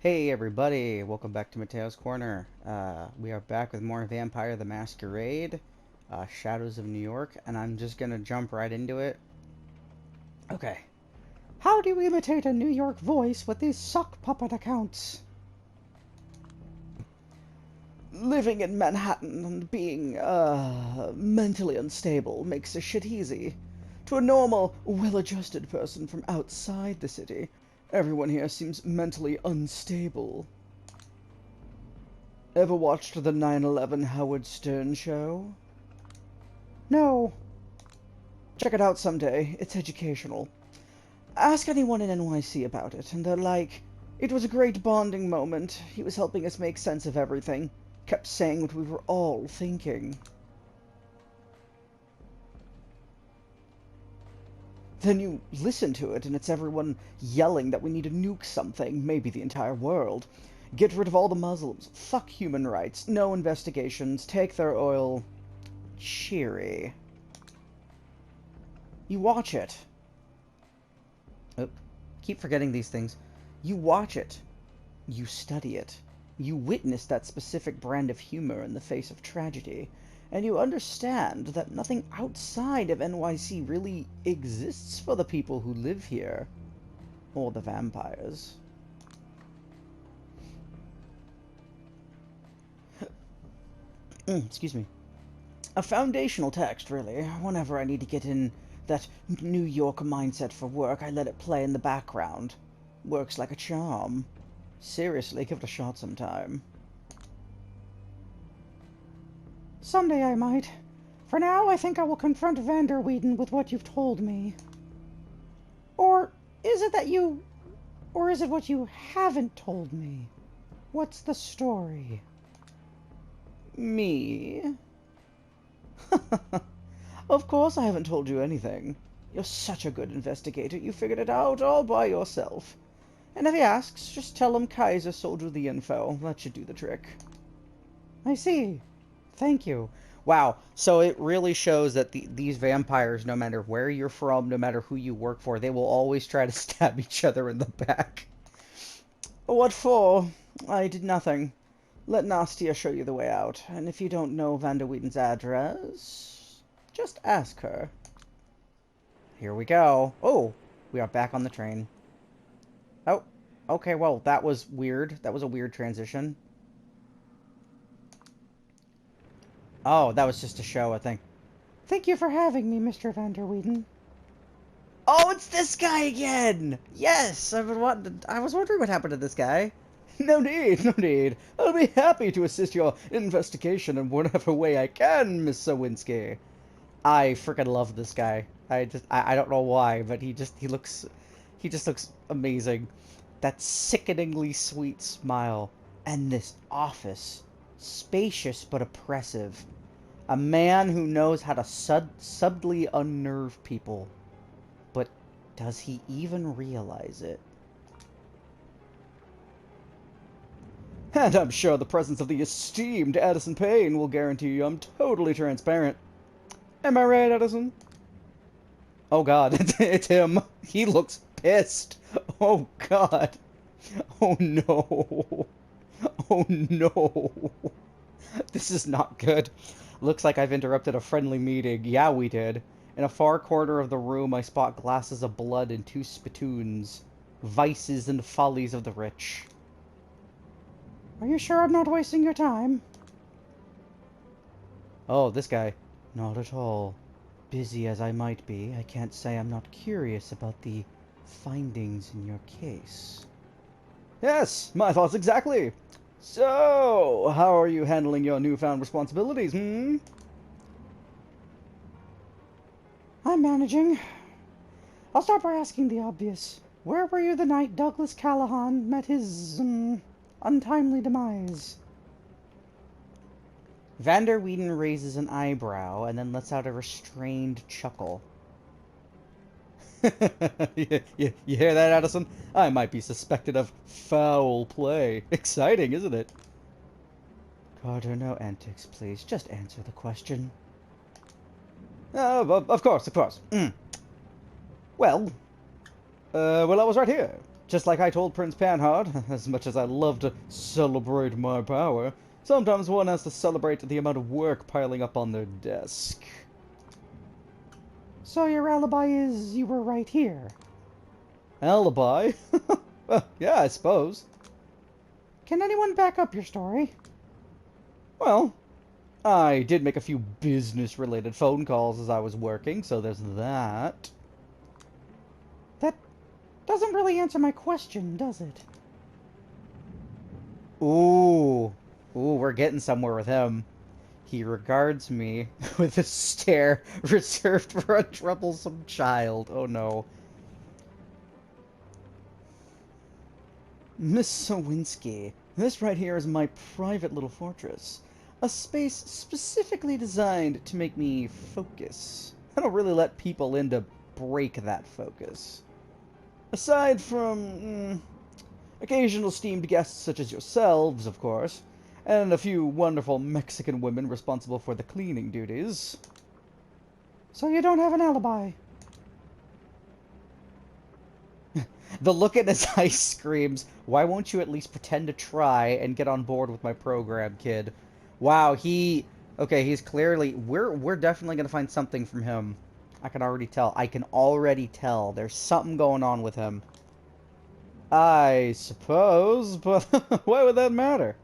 Hey everybody, welcome back to Matteo's Corner. We are back with more Vampire the Masquerade, Shadows of New York, and I'm just gonna jump right into it. Okay. How do you imitate a New York voice with these sock puppet accounts? Living in Manhattan and being, mentally unstable makes this shit easy. To a normal, well-adjusted person from outside the city, everyone here seems mentally unstable. Ever watched the 9/11 Howard Stern show? No. Check it out someday. It's educational. Ask anyone in NYC about it, and they're like, it was a great bonding moment. He was helping us make sense of everything. Kept saying what we were all thinking. Then you listen to it, and it's everyone yelling that we need to nuke something, maybe the entire world. Get rid of all the Muslims. Fuck human rights. No investigations. Take their oil. Cheery. You watch it. Oh, keep forgetting these things. You watch it. You study it. You witness that specific brand of humor in the face of tragedy. And you understand that nothing outside of NYC really exists for the people who live here. Or the vampires. Excuse me. A foundational text, really. Whenever I need to get in that New York mindset for work, I let it play in the background. Works like a charm. Seriously, give it a shot sometime. Someday I might. For now, I think I will confront Vander Whedon with what you've told me. Or is it that you... Or is it what you haven't told me? What's the story? Me? Of course I haven't told you anything. You're such a good investigator, you figured it out all by yourself. And if he asks, just tell him Kaiser sold you the info. That should do the trick. I see. Thank you. Wow, so it really shows that these vampires, no matter where you're from, no matter who you work for, they will always try to stab each other in the back. What for? I did nothing. Let Nastia show you the way out, and if you don't know Vander Whedon's address, just ask her. Here we go. Oh, we are back on the train. Oh, okay, well, that was weird. That was a weird transition. Oh, that was just a show, I think. Thank you for having me, Mr. Vander Whedon. Oh, it's this guy again! Yes! I was wondering what happened to this guy. No need, no need. I'll be happy to assist your investigation in whatever way I can, Miss Sawinski. I freaking love this guy. I don't know why, but he just looks amazing. That sickeningly sweet smile. And this office. Spacious but oppressive. A man who knows how to subtly unnerve people. But does he even realize it? And I'm sure the presence of the esteemed Addison Payne will guarantee you I'm totally transparent. Am I right, Addison? Oh god, it's him. He looks pissed. Oh god. Oh no. Oh no. This is not good. Looks like I've interrupted a friendly meeting. Yeah, we did. In a far corner of the room, I spot glasses of blood and two spittoons. Vices and follies of the rich. Are you sure I'm not wasting your time? Oh, this guy. Not at all. Busy as I might be, I can't say I'm not curious about the findings in your case. Yes, my thoughts exactly. So, how are you handling your newfound responsibilities, hmm? I'm managing. I'll start by asking the obvious. Where were you the night Douglas Callahan met his, untimely demise? Vander Whedon raises an eyebrow and then lets out a restrained chuckle. You hear that, Addison? I might be suspected of foul play. Exciting, isn't it? Carter, no antics, please. Just answer the question. Of course, of course. Well, I was right here. Just like I told Prince Panhard, as much as I love to celebrate my power, sometimes one has to celebrate the amount of work piling up on their desk. So your alibi is you were right here. Alibi? Well, yeah, I suppose. Can anyone back up your story? Well, I did make a few business-related phone calls as I was working, so there's that. That doesn't really answer my question, does it? Ooh. Ooh, we're getting somewhere with him. He regards me with a stare reserved for a troublesome child. Oh no. Miss Sawinski, this right here is my private little fortress. A space specifically designed to make me focus. I don't really let people in to break that focus. Aside from occasional esteemed guests such as yourselves, of course, and a few wonderful Mexican women responsible for the cleaning duties. So you don't have an alibi? The look in his eyes screams, why won't you at least pretend to try and get on board with my program, kid? Wow, okay, he's clearly, we're definitely gonna find something from him. I can already tell. I can already tell. There's something going on with him. I suppose, but why would that matter?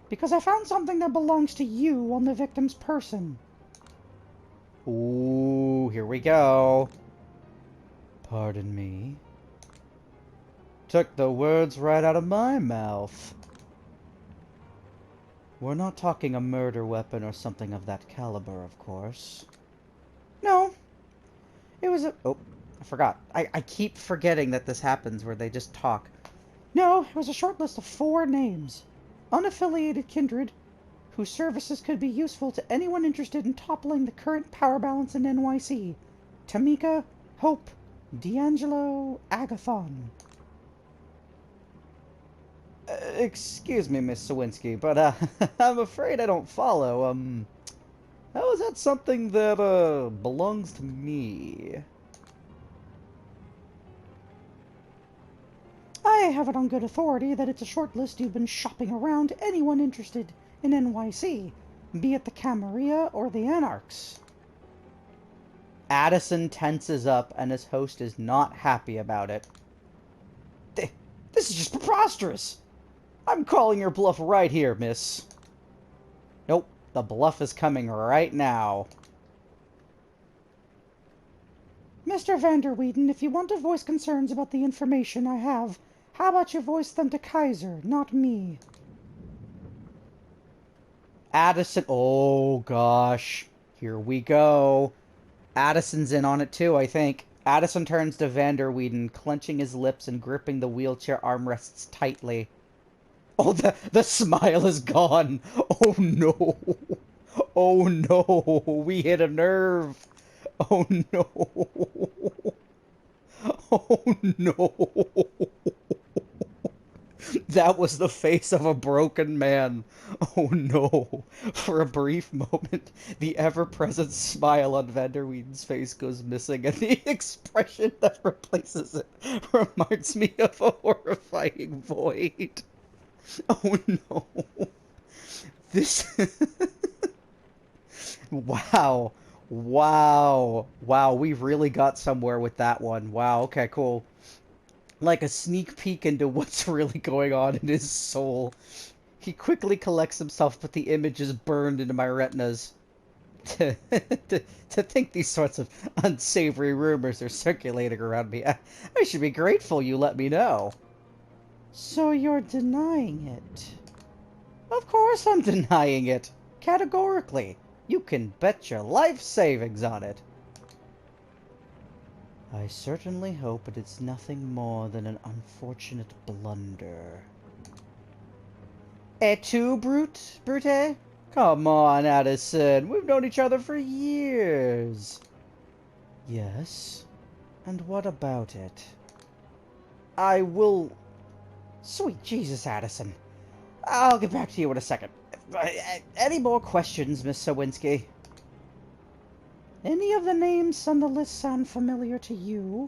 Because I found something that belongs to you on the victim's person. Ooh, here we go. Pardon me. Took the words right out of my mouth. We're not talking a murder weapon or something of that caliber, of course. No. It was a... Oh, I forgot. I keep forgetting that this happens where they just talk. No, it was a short list of 4 names. Unaffiliated kindred, whose services could be useful to anyone interested in toppling the current power balance in NYC. Tamika, Hope, D'Angelo, Agathon. Excuse me, Miss Sawinski, but, I'm afraid I don't follow. How is that something that, belongs to me? I have it on good authority that it's a short list you've been shopping around to anyone interested in NYC, be it the Camarilla or the Anarchs. Addison tenses up, and his host is not happy about it. This is just preposterous! I'm calling your bluff right here, miss. Nope, the bluff is coming right now. Mr. Vanderweeden, if you want to voice concerns about the information I have, how about you voice them to Kaiser, not me? Addison, oh gosh, here we go. Addison's in on it too, I think. Addison turns to Vanderweeden, clenching his lips and gripping the wheelchair armrests tightly. Oh, the smile is gone. Oh no. Oh no. We hit a nerve. Oh no. Oh no. That was the face of a broken man. Oh no. For a brief moment, the ever-present smile on Vanderweeden's face goes missing, and the expression that replaces it reminds me of a horrifying void. Oh no. This... Wow. Wow. Wow, we really got somewhere with that one. Wow, okay, cool. Like a sneak peek into what's really going on in his soul. He quickly collects himself, but the image is burned into my retinas. To think these sorts of unsavory rumors are circulating around me, I should be grateful you let me know. So you're denying it? Of course I'm denying it. Categorically. You can bet your life savings on it. I certainly hope it is nothing more than an unfortunate blunder. Et tu, Brute? Come on, Addison. We've known each other for years. Yes? And what about it? I will... Sweet Jesus, Addison. I'll get back to you in a second. Any more questions, Miss Sawinski? Any of the names on the list sound familiar to you?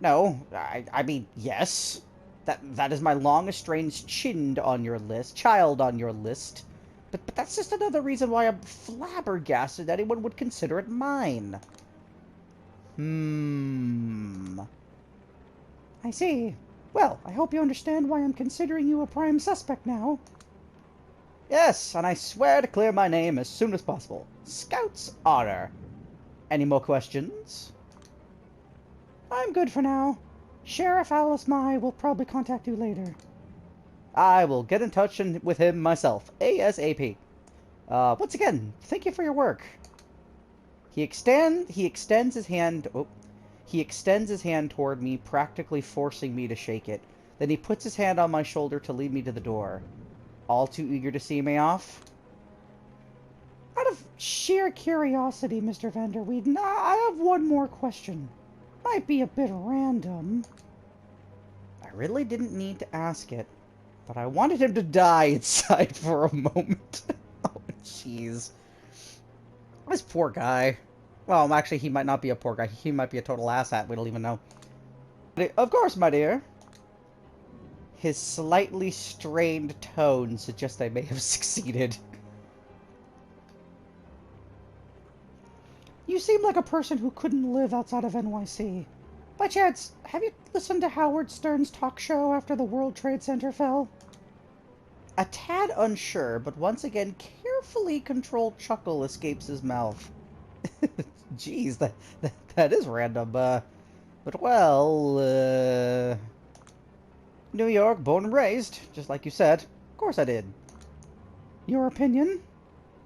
No, I mean, yes. That is my long estranged child on your list. But that's just another reason why I'm flabbergasted anyone would consider it mine. I see. Well, I hope you understand why I'm considering you a prime suspect now. Yes, and I swear to clear my name as soon as possible. Scout's honor. Any more questions? I'm good for now. Sheriff Alice Mai will probably contact you later. I will get in touch with him myself, ASAP. Once again, thank you for your work. He extends his hand. Oh, he extends his hand toward me, practically forcing me to shake it. Then he puts his hand on my shoulder to lead me to the door. All too eager to see me off? Out of sheer curiosity, Mr. Vanderweeden, I have one more question. Might be a bit random. I really didn't need to ask it, but I wanted him to die inside for a moment. Oh, jeez. This poor guy. Well, actually, he might not be a poor guy. He might be a total asshat. We don't even know. Of course, my dear. His slightly strained tone suggests I may have succeeded. You seem like a person who couldn't live outside of NYC. By chance, have you listened to Howard Stern's talk show after the World Trade Center fell? A tad unsure, but once again, carefully controlled chuckle escapes his mouth. Jeez, that is random, but well, New York, born and raised, just like you said. Of course I did. Your opinion?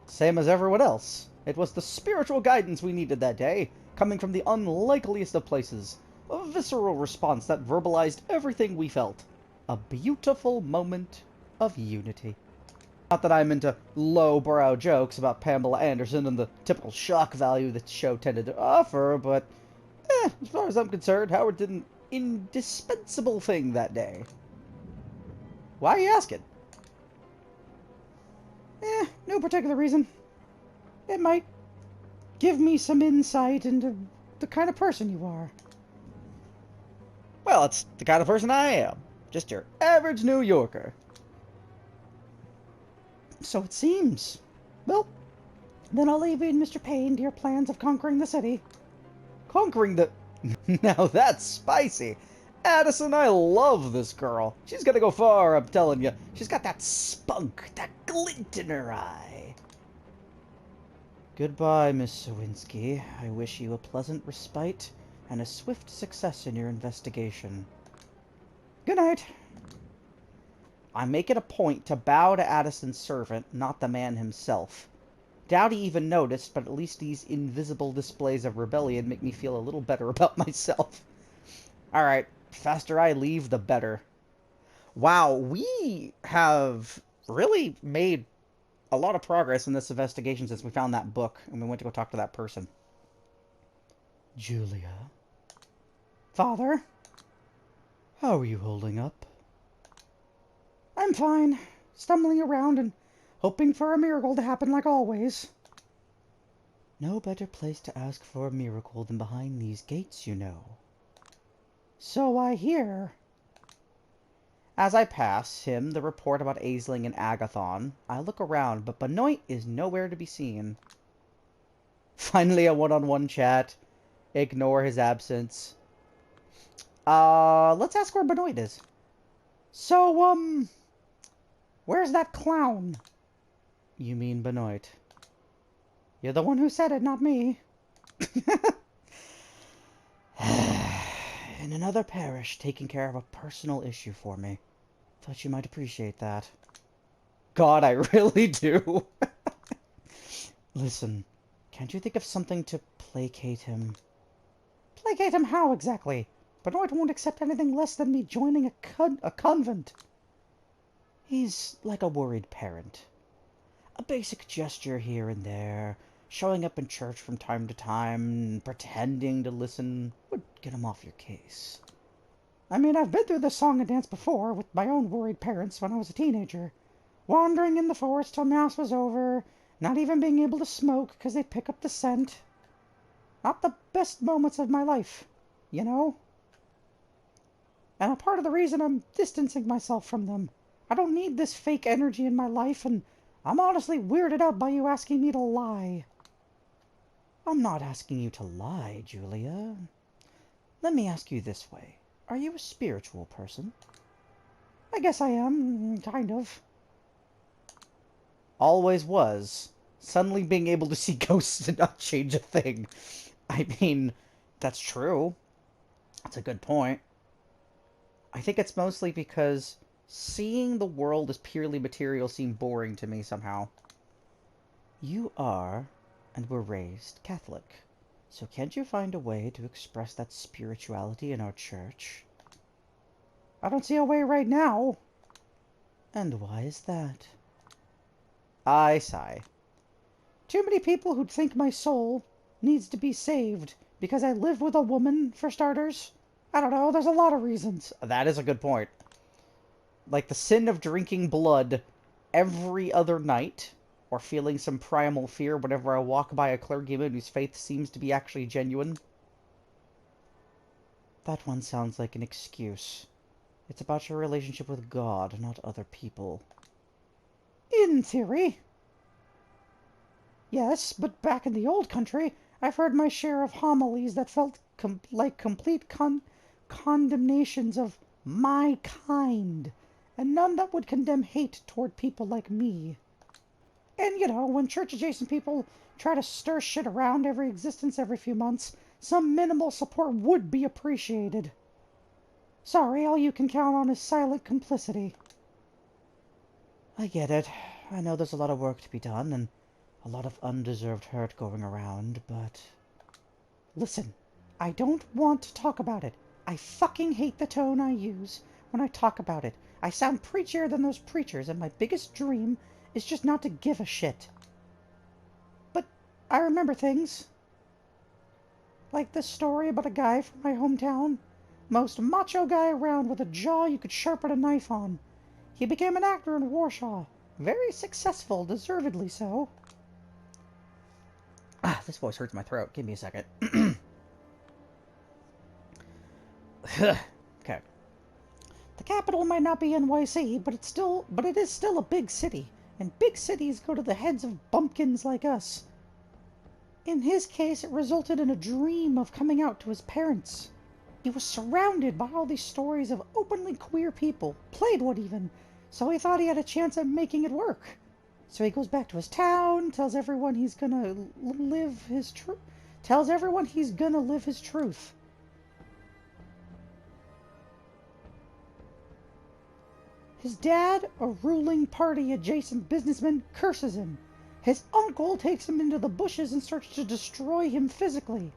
Same as everyone else. It was the spiritual guidance we needed that day, coming from the unlikeliest of places. A visceral response that verbalized everything we felt. A beautiful moment of unity. Not that I'm into low-brow jokes about Pamela Anderson and the typical shock value that the show tended to offer, but as far as I'm concerned, Howard did an indispensable thing that day. Why are you asking? No particular reason. It might give me some insight into the kind of person you are. Well, it's the kind of person I am. Just your average New Yorker. So it seems. Well, then I'll leave you and Mr. Payne to your plans of conquering the city. Conquering the... Now that's spicy. Addison, I love this girl. She's gonna go far, I'm telling you. She's got that spunk, that glint in her eye. Goodbye, Miss Sawinski. I wish you a pleasant respite and a swift success in your investigation. Good night. I make it a point to bow to Addison's servant, not the man himself. Doubt he even noticed, but at least these invisible displays of rebellion make me feel a little better about myself. Alright, faster I leave, the better. Wow, we have really made a lot of progress in this investigation since we found that book and we went to go talk to that person. Julia? Father? How are you holding up? I'm fine. Stumbling around and hoping for a miracle to happen like always. No better place to ask for a miracle than behind these gates, you know. So I hear. As I pass him the report about Aisling and Agathon, I look around, but Benoit is nowhere to be seen. Finally a one-on-one chat. Ignore his absence. Let's ask where Benoit is. So, where's that clown? You mean Benoit? You're the one who said it, not me. In another parish, taking care of a personal issue for me. Thought you might appreciate that. God, I really do. Listen, can't you think of something to placate him? Placate him how, exactly? Benoit won't accept anything less than me joining a convent. He's like a worried parent. A basic gesture here and there, showing up in church from time to time, pretending to listen, would get him off your case. I mean, I've been through this song and dance before with my own worried parents when I was a teenager. Wandering in the forest till mass was over, not even being able to smoke because they'd pick up the scent. Not the best moments of my life, you know? And a part of the reason I'm distancing myself from them. I don't need this fake energy in my life, and I'm honestly weirded out by you asking me to lie. I'm not asking you to lie, Julia. Let me ask you this way. Are you a spiritual person? I guess I am, kind of. Always was. Suddenly being able to see ghosts did not change a thing. I mean, that's true. That's a good point. I think it's mostly because seeing the world as purely material seemed boring to me somehow. You are, and were raised, Catholic. So can't you find a way to express that spirituality in our church? I don't see a way right now. And why is that? I sigh. Too many people who'd think my soul needs to be saved because I live with a woman, for starters. I don't know, there's a lot of reasons. That is a good point. Like the sin of drinking blood every other night, or feeling some primal fear whenever I walk by a clergyman whose faith seems to be actually genuine. That one sounds like an excuse. It's about your relationship with God, not other people. In theory. Yes, but back in the old country, I've heard my share of homilies that felt like complete condemnations of my kind, and none that would condemn hate toward people like me. And, when church-adjacent people try to stir shit around every existence every few months, some minimal support would be appreciated. Sorry, all you can count on is silent complicity. I get it. I know there's a lot of work to be done, and a lot of undeserved hurt going around, but... Listen, I don't want to talk about it. I fucking hate the tone I use when I talk about it. I sound preachier than those preachers, and my biggest dream is just not to give a shit. But I remember things. Like this story about a guy from my hometown. Most macho guy around with a jaw you could sharpen a knife on. He became an actor in Warsaw. Very successful, deservedly so. This voice hurts my throat. Give me a second. Okay. The capital might not be NYC, but it is still a big city, and big cities go to the heads of bumpkins like us. In his case, it resulted in a dream of coming out to his parents. He was surrounded by all these stories of openly queer people, played one even, so he thought he had a chance at making it work. So he goes back to his town, tells everyone he's gonna live his truth. His dad, a ruling party adjacent businessman, curses him. His uncle takes him into the bushes and starts to destroy him physically.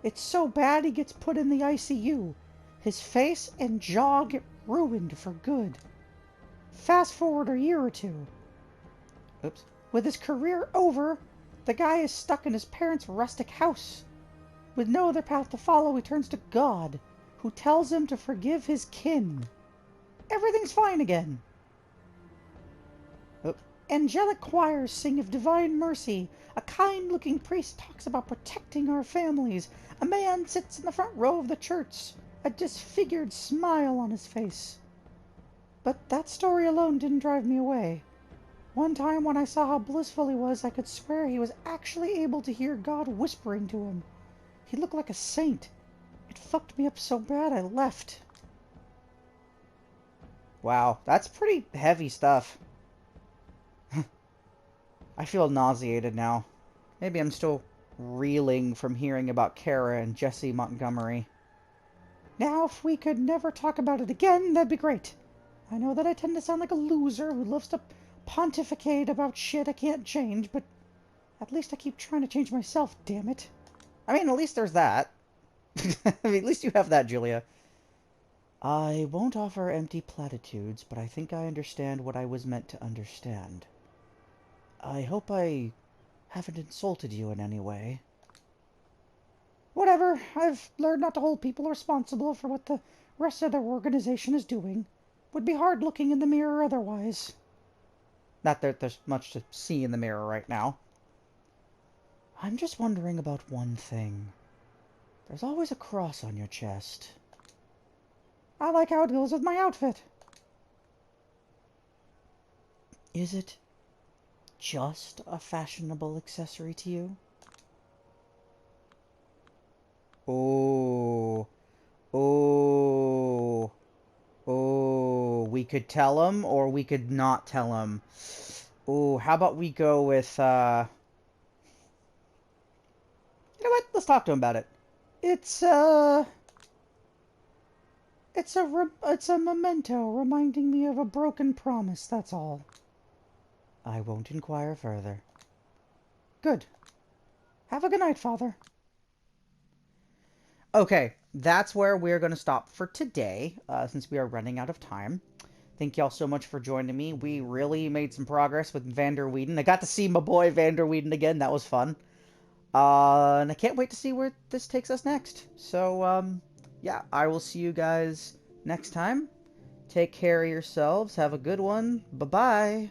It's so bad he gets put in the ICU. His face and jaw get ruined for good. Fast forward a year or two. Oops. With his career over, the guy is stuck in his parents' rustic house. With no other path to follow, he turns to God, who tells him to forgive his kin. Everything's fine again. Oh. Angelic choirs sing of divine mercy. A kind-looking priest talks about protecting our families. A man sits in the front row of the church, a disfigured smile on his face. But that story alone didn't drive me away. One time when I saw how blissful he was, I could swear he was actually able to hear God whispering to him. He looked like a saint. It fucked me up so bad I left. Wow, that's pretty heavy stuff. I feel nauseated now. Maybe I'm still reeling from hearing about Kara and Jesse Montgomery. Now, if we could never talk about it again, that'd be great. I know that I tend to sound like a loser who loves to pontificate about shit I can't change, but at least I keep trying to change myself, damn it. I mean, at least there's that. I mean, at least you have that, Julia. I won't offer empty platitudes, but I think I understand what I was meant to understand. I hope I haven't insulted you in any way. Whatever. I've learned not to hold people responsible for what the rest of their organization is doing. Would be hard looking in the mirror otherwise. Not that there's much to see in the mirror right now. I'm just wondering about one thing. There's always a cross on your chest. I like how it goes with my outfit. Is it just a fashionable accessory to you? Oh, oh, oh. We could tell him, or we could not tell him. Oh, how about we go with, You know what? Let's talk to him about it. It's it's a memento reminding me of a broken promise, that's all. I won't inquire further. Good. Have a good night, Father. Okay, that's where we're going to stop for today, since we are running out of time. Thank y'all so much for joining me. We really made some progress with Vander Whedon. I got to see my boy Vander Whedon again. That was fun. And I can't wait to see where this takes us next. So, yeah, I will see you guys next time. Take care of yourselves. Have a good one. Bye-bye.